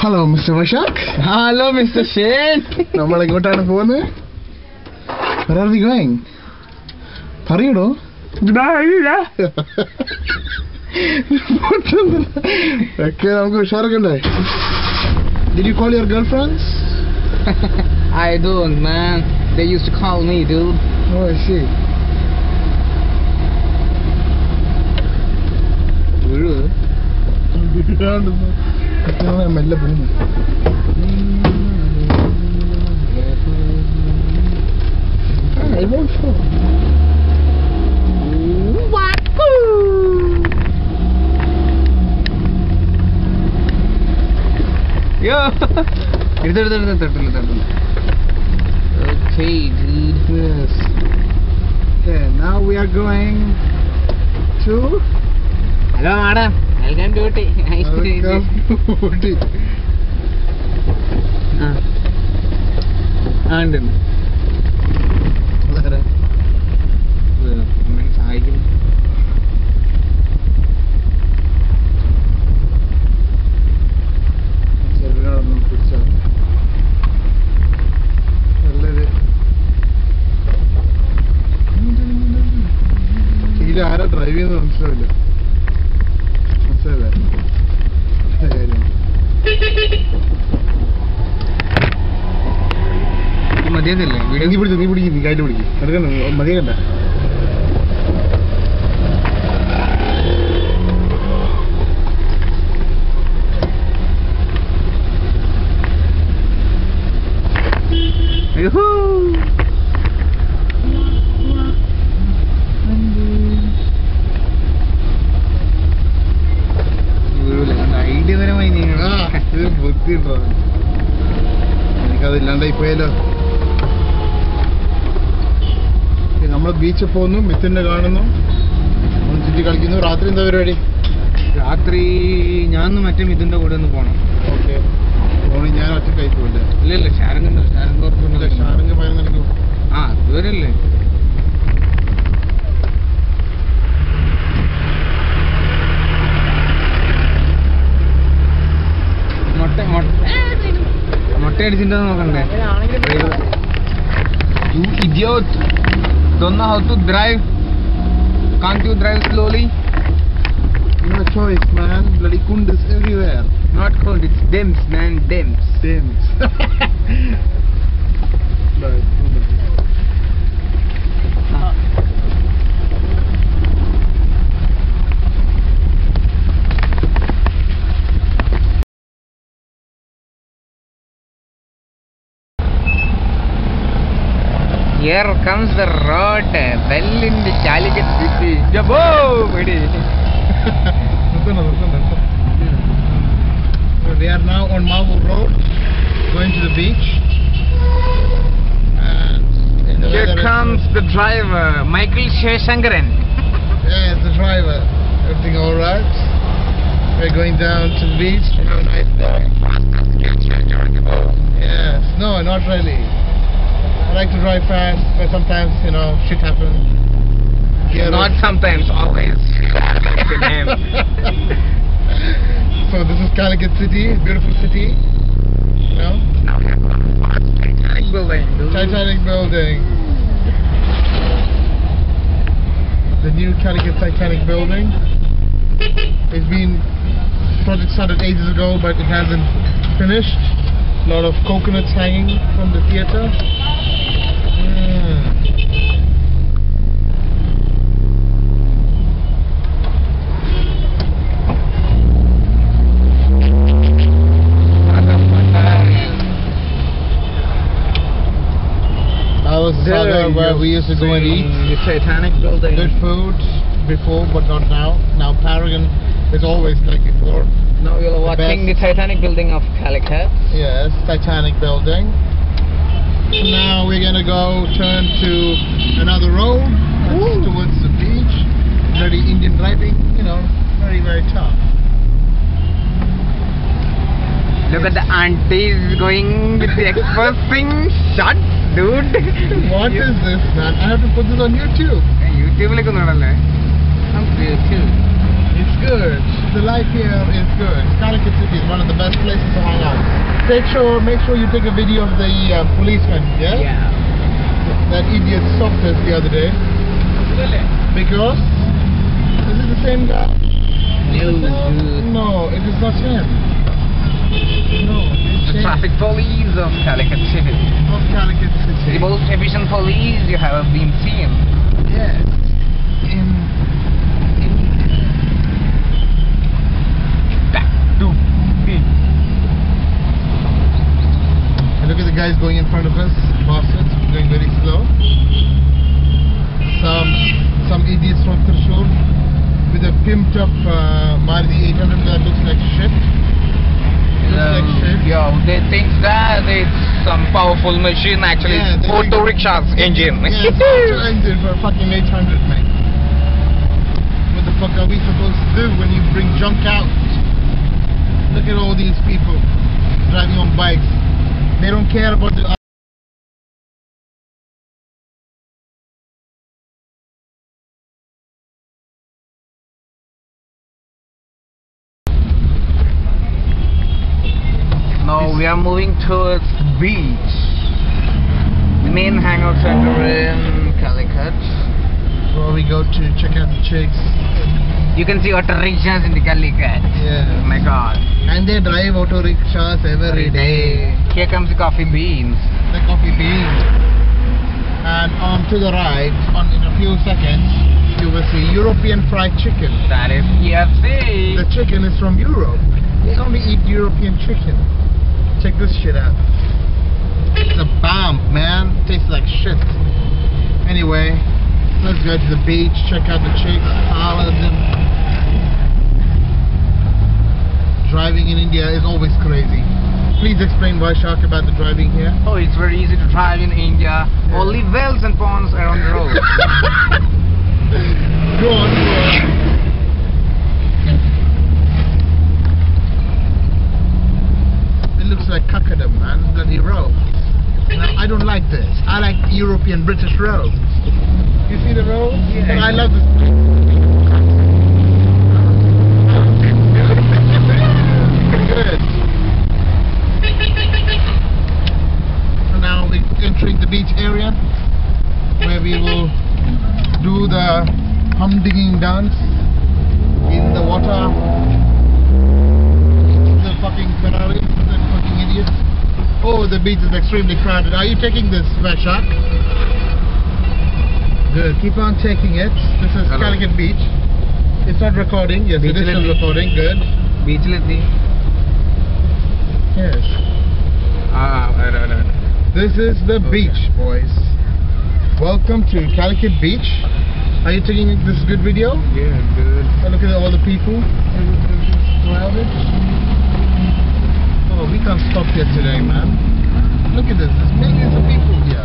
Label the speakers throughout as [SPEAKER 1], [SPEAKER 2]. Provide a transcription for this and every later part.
[SPEAKER 1] Hello, Mr. Vashak.
[SPEAKER 2] Hello, Mr. Shane.
[SPEAKER 1] നമ്മൾ എങ്ങോട്ടാണ് പോകുന്നത്? Where are we going? പറയടോ. ഒക്കെ നമുക്ക് ഉഷാറൊക്കെ. Did you call your girlfriends?
[SPEAKER 2] I don't, man. They used to call me, dude.
[SPEAKER 1] Oh, I see. മെല്ലെ പോകുന്നു. I won't fall.
[SPEAKER 2] Yo. Okay, dude.
[SPEAKER 1] Yes. Okay, now we are going to.
[SPEAKER 2] Hello, madam. Welcome to Ooty. Nice to meet you.
[SPEAKER 1] Ooty.
[SPEAKER 2] ഉണ്ട്. സഹായിക്കുന്നു.
[SPEAKER 1] ആരാ drive ചെയ്യുന്നത് മനസ്സിലാവില്ല.
[SPEAKER 2] മതിയതല്ലേ
[SPEAKER 1] നീ പിടിക്കും നീ കാറ്റ് പിടിക്കും എടുക്കണ്ട മതിയണ്ട.
[SPEAKER 2] ഐഡിയപരമായി
[SPEAKER 1] ഇത് ബുദ്ധിട്ടോ എനിക്കതില്ലാണ്ടായി പോയാലോ. നമ്മൾ ബീച്ചിൽ പോകുന്നു, മിഥുനെ കാണുന്നു, ചുറ്റി കളിക്കുന്നു. രാത്രി എന്താ പരിപാടി?
[SPEAKER 2] രാത്രി ഞാൻ മറ്റേ മിഥുന്റെ കൂടെ ഒന്ന് പോണം.
[SPEAKER 1] ഓക്കെ, ഞാൻ ഒറ്റ കഴിക്കൂല.
[SPEAKER 2] ഇല്ല ഷാരംഗുണ്ടോ?
[SPEAKER 1] ഷാരംഗ് 11
[SPEAKER 2] ആ അതുവരെ അല്ലേ. മുട്ട അടിച്ചിട്ട് നോക്കണ്ടേ? You idiot! Don't know how to drive? Can't you drive slowly?
[SPEAKER 1] No choice, man. Bloody kund is everywhere.
[SPEAKER 2] Not kund, it's dims, man, dims.
[SPEAKER 1] Dims. Right.
[SPEAKER 2] Here comes the road, well in the Calicut city. Jabo, buddy.
[SPEAKER 1] We are now on Mavu Road, going to the beach. And
[SPEAKER 2] here comes the driver, Michael Sheshankaran.
[SPEAKER 1] Yeah, the driver. Everything all right? We're going down to the beach. Have a nice day. Yes. No, not really. I like to drive fast, but sometimes, shit happens.
[SPEAKER 2] Not sometimes, always. Like the name.
[SPEAKER 1] So this is Calicut City, beautiful city. Now we are going to watch Titanic building. Titanic building. The new Calicut Titanic building. Project started ages ago, but it hasn't finished. A lot of coconuts hanging from the theatre. That was Sagar where we used to go and eat.
[SPEAKER 2] The Titanic building.
[SPEAKER 1] Good food before, but not now. Now Paragon is always like before.
[SPEAKER 2] Now you're watching the Titanic building of Calicut.
[SPEAKER 1] Yes, Titanic building. Now we're gonna go turn to another road towards the beach. Very Indian driving, very, very tough.
[SPEAKER 2] Look at the aunties going with the exposing shots, dude.
[SPEAKER 1] What is this, man? I have to put this on YouTube.
[SPEAKER 2] YouTube like YouTube.
[SPEAKER 1] It's good. the life here is good. Calicut City is one of the best places to hang out. Make sure you take a video of the policeman, yeah?
[SPEAKER 2] Yeah.
[SPEAKER 1] That idiot stopped us the other day. Because is it the same guy? No, it is not him. No, it's
[SPEAKER 2] The
[SPEAKER 1] him.
[SPEAKER 2] traffic police of Calicut City.
[SPEAKER 1] Of Calicut City.
[SPEAKER 2] The most efficient police you have been seen.
[SPEAKER 1] Yes. In
[SPEAKER 2] Back to beach.
[SPEAKER 1] and look at the guys going in front of us, bastards, going very slow. Some idiots from Thrissur with a pimped up Maruti 800 that looks like shit.
[SPEAKER 2] Yeah, they think that it's some powerful machine. Actually,
[SPEAKER 1] Yeah,
[SPEAKER 2] it's
[SPEAKER 1] they
[SPEAKER 2] auto
[SPEAKER 1] think-
[SPEAKER 2] rickshaws engine.
[SPEAKER 1] Yeah, it's auto engine for fucking 800, mate. What the fuck are we supposed to do when you bring junk out? Look at all these people driving on bikes. They don't care about the
[SPEAKER 2] Now we are moving towards beach. The main hangout center in Calicut.
[SPEAKER 1] where we go to check out the chicks.
[SPEAKER 2] You can see auto rickshaws in the Calicut.
[SPEAKER 1] Yeah.
[SPEAKER 2] Oh my god.
[SPEAKER 1] And they drive auto rickshaws every day.
[SPEAKER 2] Here comes the coffee beans.
[SPEAKER 1] The coffee beans. And on to the right, in a few seconds, you will see European fried chicken.
[SPEAKER 2] That is KFC.
[SPEAKER 1] The chicken is from Europe. They only eat European chicken. Check this shit out. It's a bomb, man. Tastes like shit. Anyway, let's go to the beach, check out the chicks, all of them. Driving in India is always crazy. Please explain, Vaishak, about the driving here.
[SPEAKER 2] Oh, it's very easy to drive in India.
[SPEAKER 1] Yeah.
[SPEAKER 2] Only wells and ponds around the road.
[SPEAKER 1] Go on, go on. It looks like Kakadam, man. Bloody road. Now, I don't like this. I like European British road. You see the road?
[SPEAKER 2] Yeah.
[SPEAKER 1] But I love this. Good. So now we're entering the beach area where we will do the humdigging dance in the water. The fucking Ferrari, the fucking idiots. Oh, the beach is extremely crowded. Are you taking this, Vaishak? Good. Keep on taking it. This is
[SPEAKER 2] Hello.
[SPEAKER 1] Calicut Beach. It's not recording. Yes, it is still recording. Good.
[SPEAKER 2] Beach lati.
[SPEAKER 1] Yes.
[SPEAKER 2] Right.
[SPEAKER 1] This is the beach, boys. Welcome to Calicut Beach. Are you taking this good video?
[SPEAKER 2] Yeah, good.
[SPEAKER 1] Oh, look at all the people. It's crowded. Oh, we can't stop here today, man. Look at this. There's millions of people here.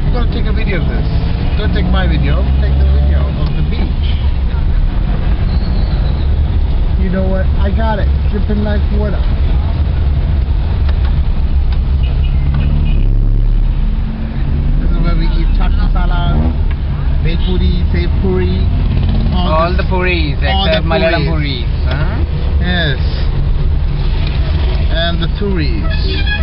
[SPEAKER 1] We're gonna take a video of this. Don't take my video. Take the video of the beach. You know what? I got it. Dripping like water. This is where we eat chaat masala, bhel puri, sev puri.
[SPEAKER 2] All the puris
[SPEAKER 1] all
[SPEAKER 2] except
[SPEAKER 1] the
[SPEAKER 2] Malayalam
[SPEAKER 1] puris.
[SPEAKER 2] puris. Huh?
[SPEAKER 1] Yes. And the touries.